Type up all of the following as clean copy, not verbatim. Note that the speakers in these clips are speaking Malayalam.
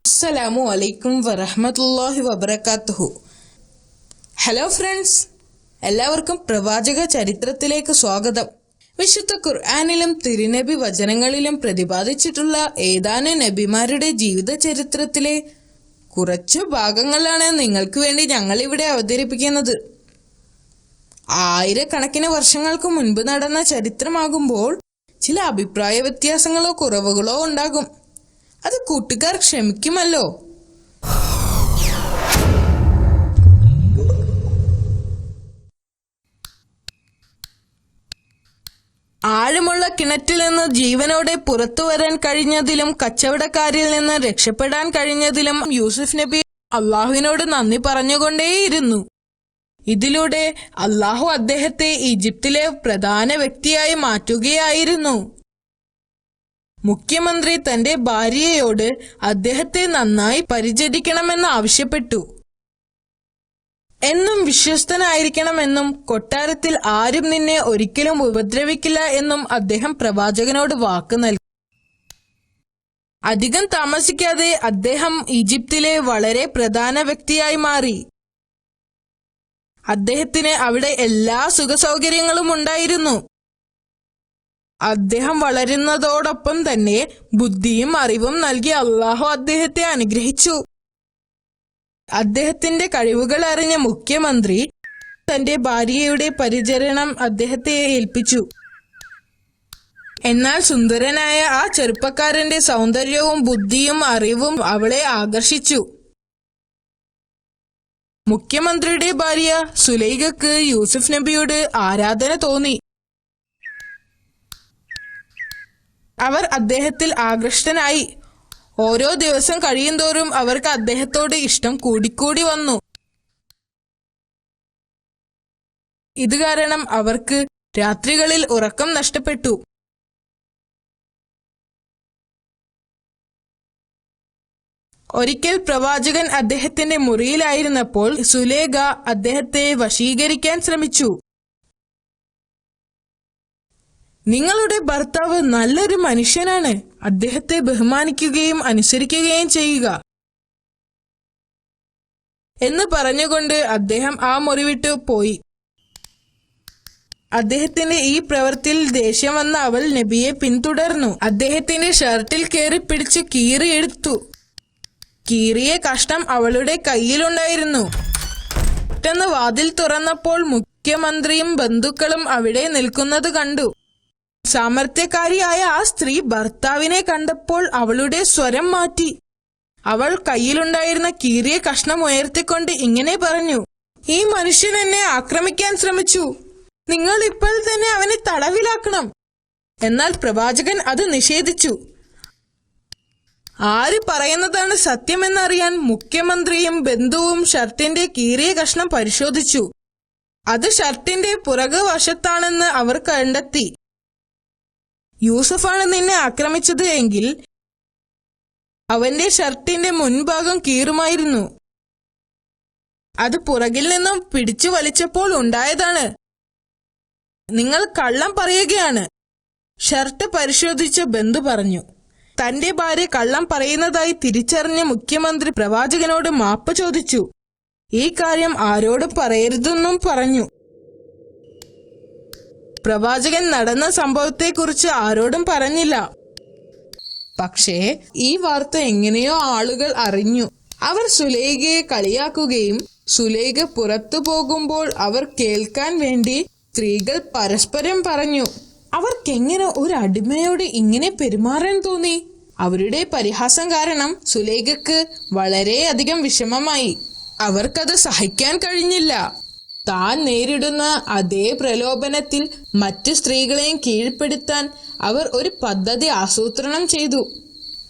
അസ്സലാമു അലൈക്കും വറഹ്മത്തുള്ളാഹി വബറകാതുഹു. ഹലോ ഫ്രണ്ട്സ്, എല്ലാവർക്കും പ്രവാചക ചരിത്രത്തിലേക്ക് സ്വാഗതം. വിശുദ്ധ ഖുർആനിലും തിരുനബി വചനങ്ങളിലും പ്രതിപാദിച്ചിട്ടുള്ള ഏതാനും നബിമാരുടെ ജീവിത ചരിത്രത്തിലെ കുറച്ചു ഭാഗങ്ങളാണ് നിങ്ങൾക്ക് വേണ്ടി ഞങ്ങൾ ഇവിടെ അവതരിപ്പിക്കുന്നത്. ആയിരക്കണക്കിന് വർഷങ്ങൾക്ക് മുൻപ് നടന്ന ചരിത്രമാകുമ്പോൾ ചില അഭിപ്രായ വ്യത്യാസങ്ങളോ കുറവുകളോ ഉണ്ടാകും. അത് കൂട്ടുകാർ ക്ഷമിക്കുമല്ലോ. ആഴമുള്ള കിണറ്റിൽ നിന്ന് ജീവനോടെ പുറത്തു വരാൻ കഴിഞ്ഞതിലും കച്ചവടക്കാരിൽ നിന്ന് രക്ഷപ്പെടാൻ കഴിഞ്ഞതിലും യൂസുഫ് നബി അള്ളാഹുവിനോട് നന്ദി പറഞ്ഞുകൊണ്ടേയിരുന്നു. ഇതിലൂടെ അള്ളാഹു അദ്ദേഹത്തെ ഈജിപ്തിലെ പ്രധാന വ്യക്തിയായി മാറ്റുകയായിരുന്നു. മുഖ്യമന്ത്രി തന്റെ ഭാര്യയോട് അദ്ദേഹത്തെ നന്നായി പരിചരിക്കണമെന്ന് ആവശ്യപ്പെട്ടു. എന്നും വിശ്വസ്തനായിരിക്കണമെന്നും കൊട്ടാരത്തിൽ ആരും നിന്നെ ഒരിക്കലും ഉപദ്രവിക്കില്ല എന്നും അദ്ദേഹം പ്രവാചകനോട് വാക്ക് നൽകി. അധികം താമസിക്കാതെ അദ്ദേഹം ഈജിപ്തിലെ വളരെ പ്രധാന വ്യക്തിയായി മാറി. അദ്ദേഹത്തിന് അവിടെ എല്ലാ സുഖസൗകര്യങ്ങളും ഉണ്ടായിരുന്നു. അദ്ദേഹം വളരുന്നതോടൊപ്പം തന്നെ ബുദ്ധിയും അറിവും നൽകി അള്ളാഹു അദ്ദേഹത്തെ അനുഗ്രഹിച്ചു. അദ്ദേഹത്തിന്റെ കഴിവുകൾ അറിഞ്ഞ മുഖ്യമന്ത്രി തന്റെ ഭാര്യയുടെ പരിചരണം അദ്ദേഹത്തെ ഏൽപ്പിച്ചു. എന്നാൽ സുന്ദരനായ ആ ചെറുപ്പക്കാരന്റെ സൗന്ദര്യവും ബുദ്ധിയും അറിവും അവളെ ആകർഷിച്ചു. മുഖ്യമന്ത്രിയുടെ ഭാര്യ സുലൈഖക്ക് യൂസുഫ് നബിയോട് ആരാധന തോന്നി. അവർ അദ്ദേഹത്തിൽ ആകൃഷ്ടനായി. ഓരോ ദിവസം കഴിയുന്തോറും അവർക്ക് അദ്ദേഹത്തോട് ഇഷ്ടം കൂടിക്കൂടി വന്നു. ഇത് കാരണം അവർക്ക് രാത്രികളിൽ ഉറക്കം നഷ്ടപ്പെട്ടു. ഒരിക്കൽ പ്രവാചകൻ അദ്ദേഹത്തിന്റെ മുറിയിലായിരുന്നപ്പോൾ സുലേഖ അദ്ദേഹത്തെ വശീകരിക്കാൻ ശ്രമിച്ചു. നിങ്ങളുടെ ഭർത്താവ് നല്ലൊരു മനുഷ്യനാണ്, അദ്ദേഹത്തെ ബഹുമാനിക്കുകയും അനുസരിക്കുകയും ചെയ്യുക എന്ന് പറഞ്ഞുകൊണ്ട് അദ്ദേഹം ആ മുറി വിട്ടു പോയി. അദ്ദേഹത്തിന്റെ ഈ പ്രവൃത്തിയിൽ ദേഷ്യം വന്ന അവൾ നബിയെ പിന്തുടർന്നു. അദ്ദേഹത്തിന്റെ ഷർട്ടിൽ കയറി പിടിച്ച് കീറിയെടുത്തു. കീറിയ കഷ്ണം അവളുടെ കയ്യിലുണ്ടായിരുന്നു. പെട്ടെന്ന് വാതിൽ തുറന്നപ്പോൾ മുഖ്യമന്ത്രിയും ബന്ധുക്കളും അവിടെ നിൽക്കുന്നത് കണ്ടു. സാമർത്ഥ്യക്കാരിയായ ആ സ്ത്രീ ഭർത്താവിനെ കണ്ടപ്പോൾ അവളുടെ സ്വരം മാറ്റി. അവൾ കയ്യിലുണ്ടായിരുന്ന കീറിയ കഷ്ണം ഉയർത്തിക്കൊണ്ട് ഇങ്ങനെ പറഞ്ഞു: ഈ മനുഷ്യൻ എന്നെ ആക്രമിക്കാൻ ശ്രമിച്ചു. നിങ്ങൾ ഇപ്പോൾ തന്നെ അവനെ തടവിലാക്കണം. എന്നാൽ പ്രവാചകൻ അത് നിഷേധിച്ചു. ആര് പറയുന്നതാണ് സത്യമെന്നറിയാൻ മുഖ്യമന്ത്രിയും ബന്ധുവും ഷർട്ടിന്റെ കീറിയ കഷ്ണം പരിശോധിച്ചു. അത് ഷർട്ടിന്റെ പുറകു വശത്താണെന്ന് അവർ കണ്ടെത്തി. യൂസഫാണ് നിന്നെ ആക്രമിച്ചത് എങ്കിൽ അവന്റെ ഷർട്ടിന്റെ മുൻഭാഗം കീറുമായിരുന്നു. അത് പുറകിൽ നിന്നും പിടിച്ചു വലിച്ചപ്പോൾ ഉണ്ടായതാണ്. നിങ്ങൾ കള്ളം പറയുകയാണ്. ഷർട്ട് പരിശോധിച്ച ബന്ധു പറഞ്ഞു. തന്റെ ഭാര്യ കള്ളം പറയുന്നതായി തിരിച്ചറിഞ്ഞ മുഖ്യമന്ത്രി പ്രവാചകനോട് മാപ്പ് ചോദിച്ചു. ഈ കാര്യം ആരോടും പറയരുതെന്നും പറഞ്ഞു. പ്രവാചകൻ നടന്ന സംഭവത്തെക്കുറിച്ച് ആരോടും പറഞ്ഞില്ല. പക്ഷേ ഈ വാർത്ത എങ്ങനെയോ ആളുകൾ അറിഞ്ഞു. അവർ സുലൈഖയെ കളിയാക്കുകയും സുലൈഖ പുറത്തു പോകുമ്പോൾ അവർ കേൾക്കാൻ വേണ്ടി സ്ത്രീകൾ പരസ്പരം പറഞ്ഞു, അവർക്കെങ്ങനെ ഒരു അടിമയോട് ഇങ്ങനെ പെരുമാറാൻ തോന്നി? അവരുടെ പരിഹാസം കാരണം സുലൈഖക്ക് വളരെയധികം വിഷമമായി. അവർക്കത് സഹിക്കാൻ കഴിഞ്ഞില്ല. താൻ നേരിടുന്ന അതേ പ്രലോഭനത്തിൽ മറ്റു സ്ത്രീകളെയും കീഴ്പ്പെടുത്താൻ അവർ ഒരു പദ്ധതി ആസൂത്രണം ചെയ്തു.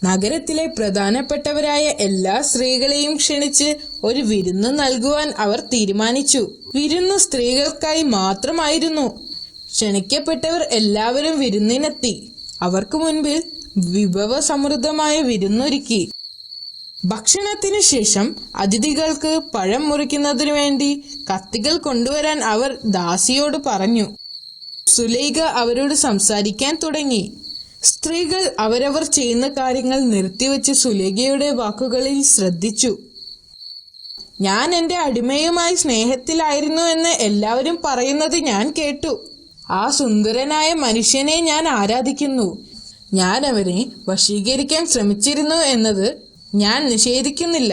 നഗരത്തിലെ പ്രധാനപ്പെട്ടവരായ എല്ലാ സ്ത്രീകളെയും ക്ഷണിച്ച് ഒരു വിരുന്ന് നൽകുവാൻ അവർ തീരുമാനിച്ചു. വിരുന്ന് സ്ത്രീകൾക്കായി മാത്രമായിരുന്നു. ക്ഷണിക്കപ്പെട്ടവർ എല്ലാവരും വിരുന്നിനെത്തി. അവർക്ക് മുൻപിൽ വിഭവസമൃദ്ധമായ വിരുന്നൊരുക്കി. ഭക്ഷണത്തിനു ശേഷം അതിഥികൾക്ക് പഴം മുറിക്കുന്നതിനു വേണ്ടി കത്തികൾ കൊണ്ടുവരാൻ അവർ ദാസിയോട് പറഞ്ഞു. സുലൈഖ അവരോട് സംസാരിക്കാൻ തുടങ്ങി. സ്ത്രീകൾ അവരവർ ചെയ്യുന്ന കാര്യങ്ങൾ നിർത്തിവെച്ച് സുലേഖയുടെ വാക്കുകളിൽ ശ്രദ്ധിച്ചു. ഞാൻ എൻ്റെ അടിമയുമായി സ്നേഹത്തിലായിരുന്നു എന്ന് എല്ലാവരും പറയുന്നത് ഞാൻ കേട്ടു. ആ സുന്ദരനായ മനുഷ്യനെ ഞാൻ ആരാധിക്കുന്നു. ഞാൻ അവനെ വശീകരിക്കാൻ ശ്രമിച്ചിരുന്നു എന്നത് ഞാൻ നിഷേധിക്കുന്നില്ല.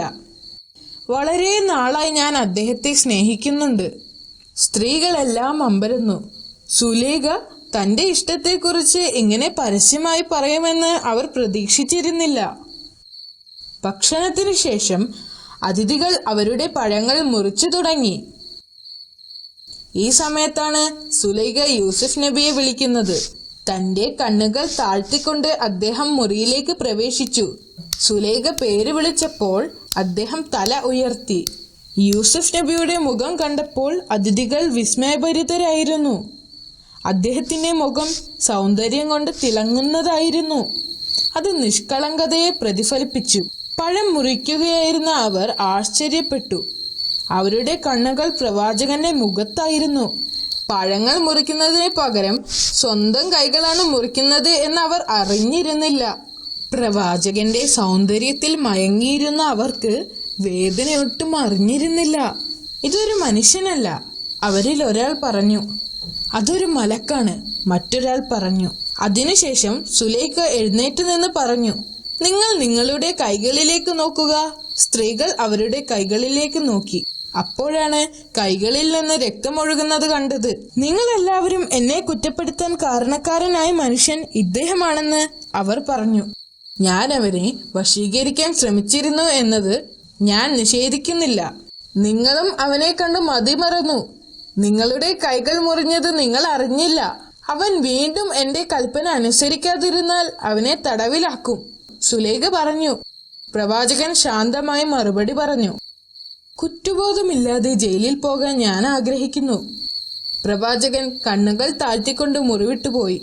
വളരെ നാളായി ഞാൻ അദ്ദേഹത്തെ സ്നേഹിക്കുന്നുണ്ട്. സ്ത്രീകളെല്ലാം അമ്പരന്നു. സുലേഖ തൻ്റെ ഇഷ്ടത്തെക്കുറിച്ച് ഇങ്ങനെ പരസ്യമായി പറയുമെന്ന് അവർ പ്രതീക്ഷിച്ചിരുന്നില്ല. ഭക്ഷണത്തിനു ശേഷം അതിഥികൾ അവരുടെ പഴങ്ങൾ മുറിച്ചു തുടങ്ങി. ഈ സമയത്താണ് സുലൈഖ യൂസുഫ് നബിയെ വിളിക്കുന്നത്. തൻ്റെ കണ്ണുകൾ താഴ്ത്തിക്കൊണ്ട് അദ്ദേഹം മുറിയിലേക്ക് പ്രവേശിച്ചു. സുലൈഖ പേര് വിളിച്ചപ്പോൾ അദ്ദേഹം തല ഉയർത്തി. യൂസുഫ് നബിയുടെ മുഖം കണ്ടപ്പോൾ അതിഥികൾ വിസ്മയഭരിതരായിരുന്നു. അദ്ദേഹത്തിൻ്റെ മുഖം സൗന്ദര്യം കൊണ്ട് തിളങ്ങുന്നതായിരുന്നു. അത് നിഷ്കളങ്കതയെ പ്രതിഫലിപ്പിച്ചു. പഴം മുറിക്കുകയായിരുന്ന അവർ ആശ്ചര്യപ്പെട്ടു. അവരുടെ കണ്ണുകൾ പ്രവാചകന്റെ മുഖത്തായിരുന്നു. പഴങ്ങൾ മുറിക്കുന്നതിന് പകരം സ്വന്തം കൈകളാണ് മുറിക്കുന്നത് എന്ന് അവർ അറിഞ്ഞിരുന്നില്ല. പ്രവാചകന്റെ സൗന്ദര്യത്തിൽ മയങ്ങിയിരുന്ന അവർക്ക് വേദനയൊട്ടും അറിഞ്ഞിരുന്നില്ല. ഇതൊരു മനുഷ്യനല്ല, അവരിൽ ഒരാൾ പറഞ്ഞു. അതൊരു മലക്കാണ്, മറ്റൊരാൾ പറഞ്ഞു. അതിനുശേഷം സുലൈഖ എഴുന്നേറ്റ് നിന്ന് പറഞ്ഞു, നിങ്ങൾ നിങ്ങളുടെ കൈകളിലേക്ക് നോക്കുക. സ്ത്രീകൾ അവരുടെ കൈകളിലേക്ക് നോക്കി. അപ്പോഴാണ് കൈകളിൽ നിന്ന് രക്തമൊഴുകുന്നത് കണ്ടത്. നിങ്ങൾ എല്ലാവരും എന്നെ കുറ്റപ്പെടുത്താൻ കാരണക്കാരനായ മനുഷ്യൻ ഇദ്ദേഹമാണെന്ന് അവർ പറഞ്ഞു. ഞാൻ അവനെ വശീകരിക്കാൻ ശ്രമിച്ചിരുന്നു എന്നത് ഞാൻ നിഷേധിക്കുന്നില്ല. നിങ്ങളും അവനെ കണ്ട് മതിമറന്നു. നിങ്ങളുടെ കൈകൾ മുറിഞ്ഞത് നിങ്ങൾ അറിഞ്ഞില്ല. അവൻ വീണ്ടും എന്റെ കൽപ്പന അനുസരിക്കാതിരുന്നാൽ അവനെ തടവിലാക്കും. സുലൈഖ പറഞ്ഞു. പ്രവാചകൻ ശാന്തമായി മറുപടി പറഞ്ഞു, കുറ്റബോധമില്ലാതെ ജയിലിൽ പോകാൻ ഞാൻ ആഗ്രഹിക്കുന്നു. പ്രവാചകൻ കണ്ണുകൾ താഴ്ത്തിക്കൊണ്ട് മുറിവിട്ടുപോയി.